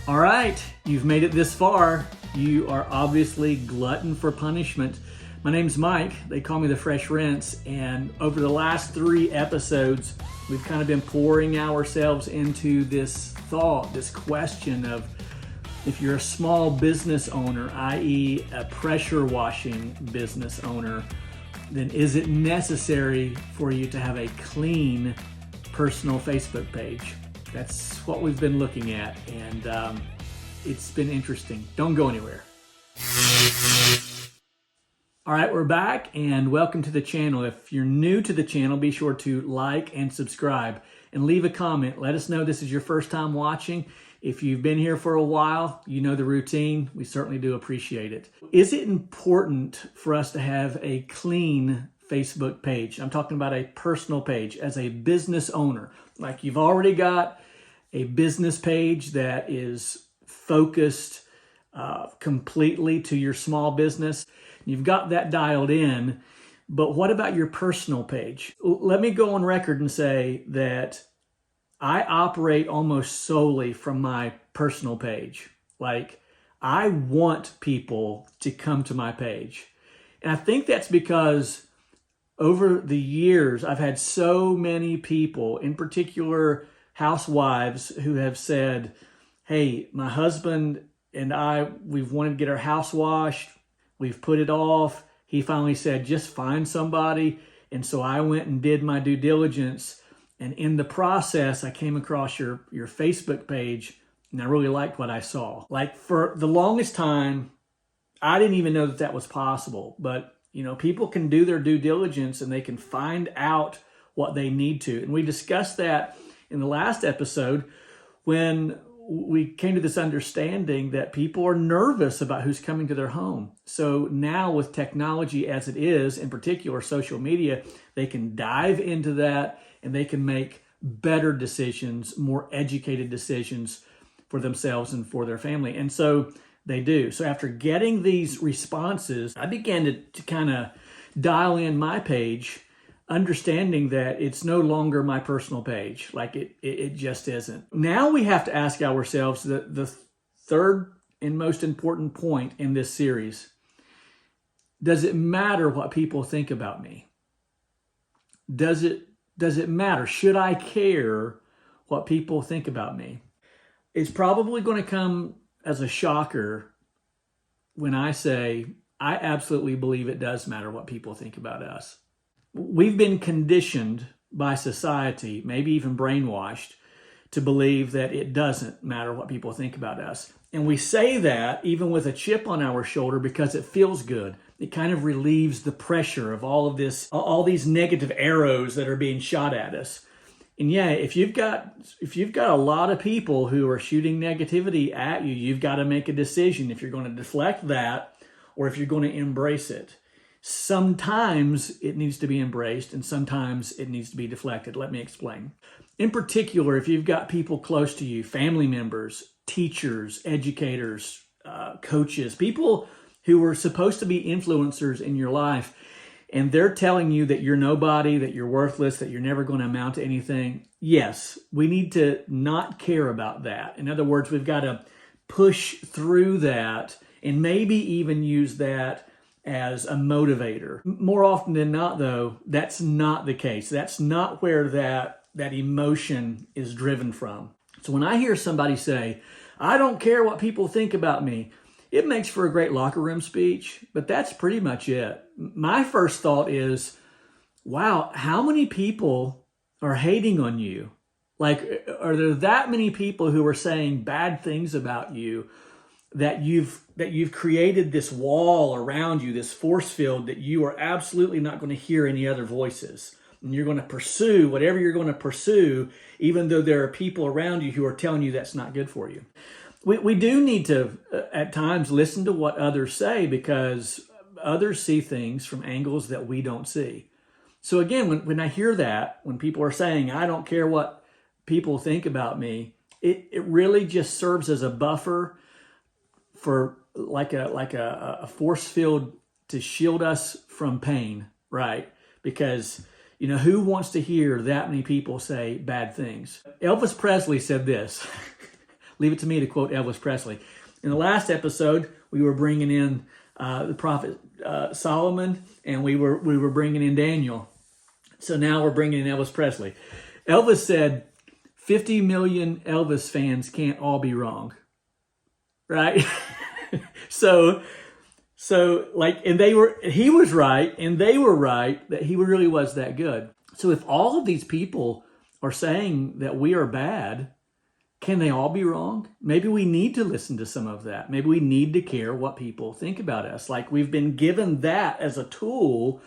All right, you've made it this far. You are obviously glutton for punishment. My name's Mike. They call me the Fresh Rinse. And over the last 3 episodes, we've kind of been pouring ourselves into this thought, this question of if you're a small business owner, i.e. a pressure washing business owner, then is it necessary for you to have a clean personal Facebook page? That's what we've been looking at, and it's been interesting. Don't go anywhere. All right, we're back, and welcome to the channel. If you're new to the channel, be sure to like and subscribe and leave a comment. Let us know this is your first time watching. If you've been here for a while, you know the routine. We certainly do appreciate it. Is it important for us to have a clean Facebook page? I'm talking about a personal page as a business owner. Like you've already got a business page that is focused completely to your small business. You've got that dialed in, but what about your personal page? Let me go on record and say that I operate almost solely from my personal page. Like, I want people to come to my page. And I think that's because over the years, I've had so many people, in particular housewives, who have said, hey, my husband and I, we've wanted to get our house washed. We've put it off. He finally said, just find somebody. And so I went and did my due diligence. And in the process, I came across your Facebook page, and I really liked what I saw. Like, for the longest time, I didn't even know that that was possible. But, you know, people can do their due diligence and they can find out what they need to. And we discussed that in the last episode when we came to this understanding that people are nervous about who's coming to their home. So now with technology as it is, in particular social media, they can dive into that and they can make better decisions, more educated decisions for themselves and for their family. And so they do. So after getting these responses, I began to kind of dial in my page, understanding that it's no longer my personal page. Like it just isn't. Now we have to ask ourselves the third and most important point in this series. Does it matter what people think about me? Does it matter? Should I care what people think about me? It's probably going to come as a shocker when I say I absolutely believe it does matter what people think about us. We've been conditioned by society, maybe even brainwashed, to believe that it doesn't matter what people think about us. And we say that even with a chip on our shoulder because it feels good. It kind of relieves the pressure of all these negative arrows that are being shot at us. And yeah, if you've got a lot of people who are shooting negativity at you, you've got to make a decision if you're going to deflect that or if you're going to embrace it. Sometimes it needs to be embraced and sometimes it needs to be deflected. Let me explain. In particular, if you've got people close to you, family members, teachers, educators, coaches, people who are supposed to be influencers in your life, and they're telling you that you're nobody, that you're worthless, that you're never going to amount to anything. Yes, we need to not care about that. In other words, we've got to push through that and maybe even use that as a motivator. More often than not, though, that's not the case. That's not where that emotion is driven from. So when I hear somebody say, I don't care what people think about me, it makes for a great locker room speech, but that's pretty much it. My first thought is, wow, how many people are hating on you? Like, are there that many people who are saying bad things about you that you've created this wall around you, this force field that you are absolutely not going to hear any other voices? And you're going to pursue whatever you're going to pursue, even though there are people around you who are telling you that's not good for you. We do need to, at times, listen to what others say because others see things from angles that we don't see. So again, when I hear that, when people are saying, I don't care what people think about me, it really just serves as a buffer for like a force field to shield us from pain, right? Because, you know, who wants to hear that many people say bad things? Elvis Presley said this. Leave it to me to quote Elvis Presley. In the last episode, we were bringing in the prophet Solomon, and we were bringing in Daniel. So now we're bringing in Elvis Presley. Elvis said, 50 million Elvis fans can't all be wrong. Right? So like, and he was right, and they were right that he really was that good. So if all of these people are saying that we are bad, can they all be wrong? Maybe we need to listen to some of that. Maybe we need to care what people think about us. Like, we've been given that as a tool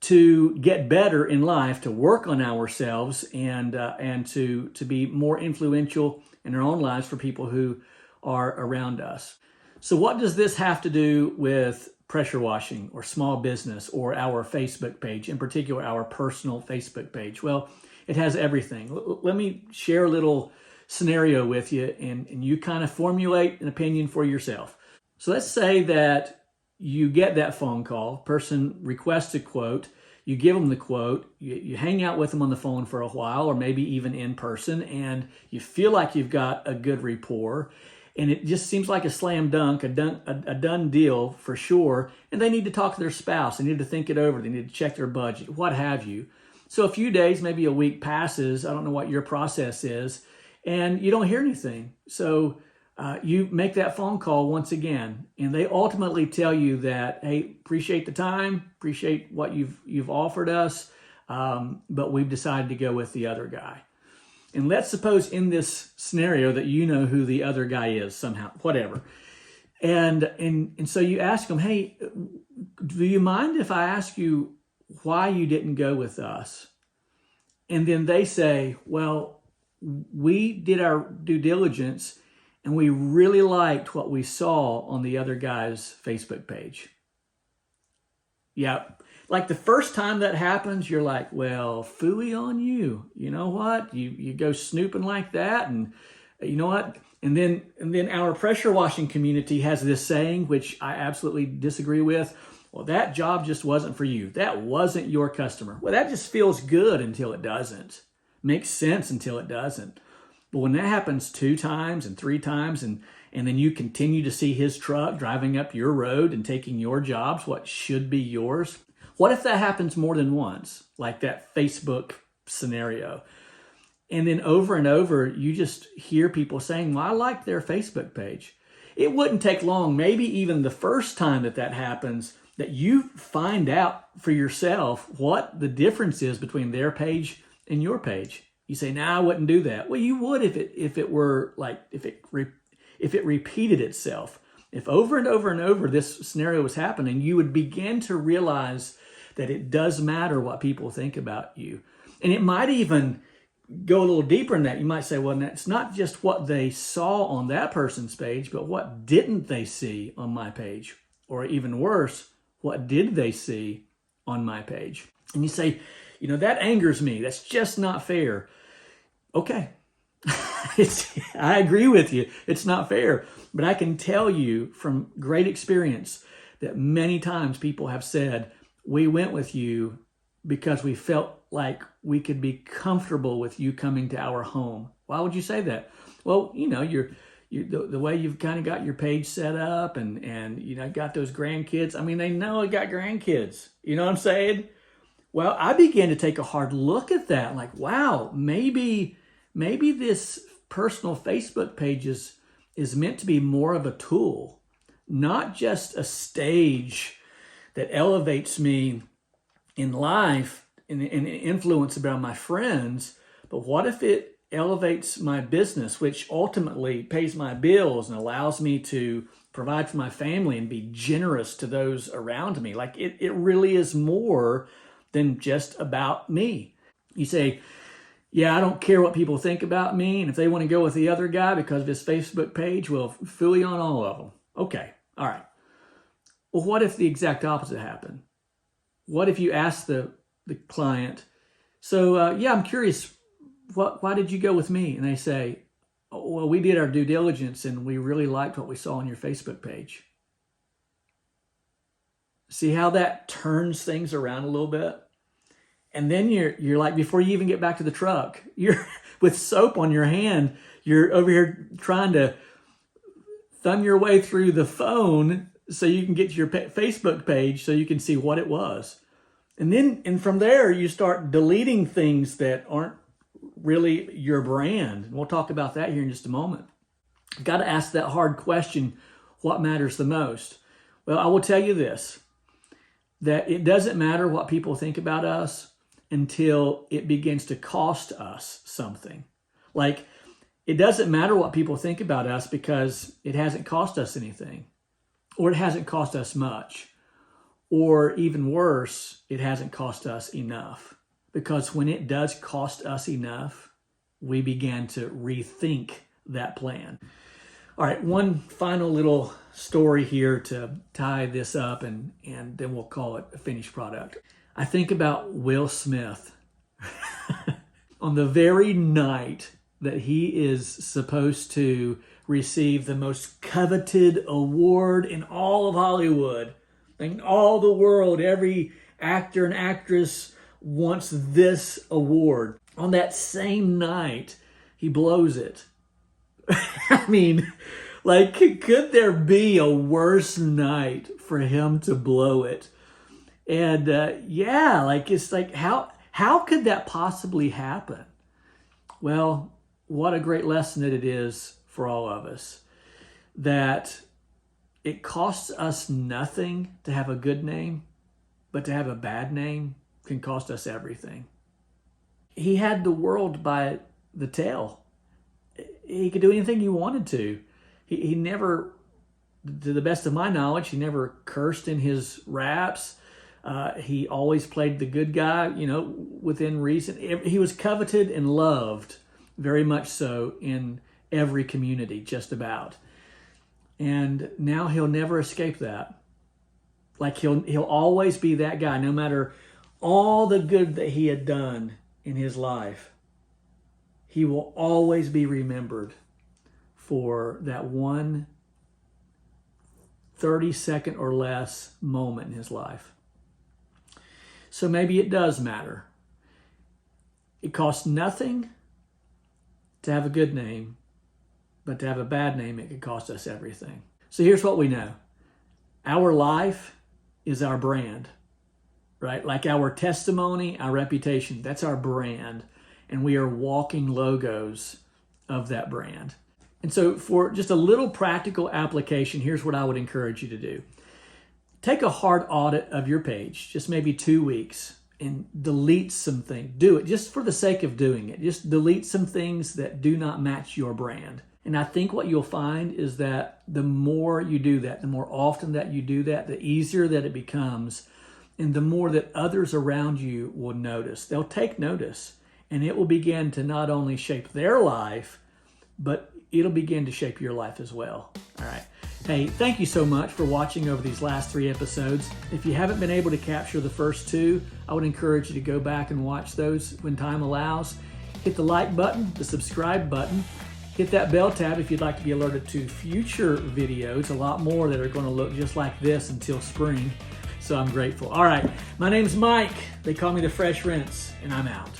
to get better in life, to work on ourselves, and to be more influential in our own lives for people who are around us. So what does this have to do with pressure washing or small business or our Facebook page, in particular our personal Facebook page? Well, it has everything. Let me share a little scenario with you, and you kind of formulate an opinion for yourself. So let's say that you get that phone call, person requests a quote, you give them the quote, you hang out with them on the phone for a while, or maybe even in person, and you feel like you've got a good rapport, and it just seems like a slam dunk, a done deal for sure, and they need to talk to their spouse, they need to think it over, they need to check their budget, what have you. So a few days, maybe a week passes, I don't know what your process is, and you don't hear anything. So you make that phone call once again, and they ultimately tell you that, hey, appreciate the time, appreciate what you've offered us, but we've decided to go with the other guy. And let's suppose in this scenario that you know who the other guy is somehow, whatever. And so you ask them, hey, do you mind if I ask you why you didn't go with us? And then they say, well, we did our due diligence and we really liked what we saw on the other guy's Facebook page. Yeah. Like the first time that happens, you're like, well, phooey on you. You know what? You go snooping like that, and you know what? And then our pressure washing community has this saying, which I absolutely disagree with. Well, that job just wasn't for you. That wasn't your customer. Well, that just feels good until it doesn't. Makes sense until it doesn't. But when that happens 2 times and 3 times, and then you continue to see his truck driving up your road and taking your jobs, what should be yours. What if that happens more than once, like that Facebook scenario? And then over and over, you just hear people saying, well, I like their Facebook page. It wouldn't take long, maybe even the first time that happens, that you find out for yourself what the difference is between their page and your page. You say, I wouldn't do that. Well, you would if it were like, if it repeated itself. If over and over and over this scenario was happening, you would begin to realize that it does matter what people think about you. And it might even go a little deeper in that. You might say, well, it's not just what they saw on that person's page, but what didn't they see on my page? Or even worse, what did they see on my page? And you say, that angers me. That's just not fair. Okay. I agree with you. It's not fair. But I can tell you from great experience that many times people have said, we went with you because we felt like we could be comfortable with you coming to our home. Why would you say that? Well, the way you've kind of got your page set up and got those grandkids. I mean, they know I got grandkids. You know what I'm saying? Well, I began to take a hard look at that. Like, wow, maybe this personal Facebook page is meant to be more of a tool, not just a stage that elevates me in life and influence about my friends. But what if it elevates my business, which ultimately pays my bills and allows me to provide for my family and be generous to those around me? Like it really is more than just about me. You say, I don't care what people think about me, and if they want to go with the other guy because of his Facebook page, well, fully on all of them. Okay, all right. Well, what if the exact opposite happened? What if you ask the client, so I'm curious, why did you go with me? And they say, oh, well, we did our due diligence and we really liked what we saw on your Facebook page. See how that turns things around a little bit? And then you're like, before you even get back to the truck, you're with soap on your hand, You're over here trying to thumb your way through the phone so you can get to your Facebook page so you can see what it was. And from there, you start deleting things that aren't really your brand. And we'll talk about that here in just a moment. You've got to ask that hard question, what matters the most? Well, I will tell you this, that it doesn't matter what people think about us until it begins to cost us something. Like, it doesn't matter what people think about us because it hasn't cost us anything, or it hasn't cost us much, or even worse, it hasn't cost us enough. Because when it does cost us enough, we began to rethink that plan. All right, one final little story here to tie this up, and then we'll call it a finished product. I think about Will Smith on the very night that he is supposed to receive the most coveted award in all of Hollywood. In all the world, every actor and actress wants this award. On that same night, he blows it. I mean, like, could there be a worse night for him to blow it? And yeah, like, it's like, how could that possibly happen? Well, what a great lesson that it is for all of us, that it costs us nothing to have a good name, but to have a bad name can cost us everything. He had the world by the tail. He could do anything he wanted to. He never, to the best of my knowledge, he never cursed in his raps. He always played the good guy, within reason. He was coveted and loved, very much so, in every community, just about. And now he'll never escape that. Like, he'll always be that guy, no matter all the good that he had done in his life. He will always be remembered for that one 30-second or less moment in his life. So maybe it does matter. It costs nothing to have a good name, but to have a bad name, it could cost us everything. So here's what we know. Our life is our brand, right? Like our testimony, our reputation, that's our brand. And we are walking logos of that brand. And so for just a little practical application, here's what I would encourage you to do. Take a hard audit of your page, just maybe 2 weeks, and delete some things. Do it just for the sake of doing it. Just delete some things that do not match your brand. And I think what you'll find is that the more you do that, the more often that you do that, the easier that it becomes, and the more that others around you will notice. They'll take notice, and it will begin to not only shape their life, but it'll begin to shape your life as well. All right. Hey, thank you so much for watching over these last 3 episodes. If you haven't been able to capture the first 2, I would encourage you to go back and watch those when time allows. Hit the like button, the subscribe button. Hit that bell tab if you'd like to be alerted to future videos, a lot more that are going to look just like this until spring. So I'm grateful. All right, my name's Mike. They call me the Fresh Rinse, and I'm out.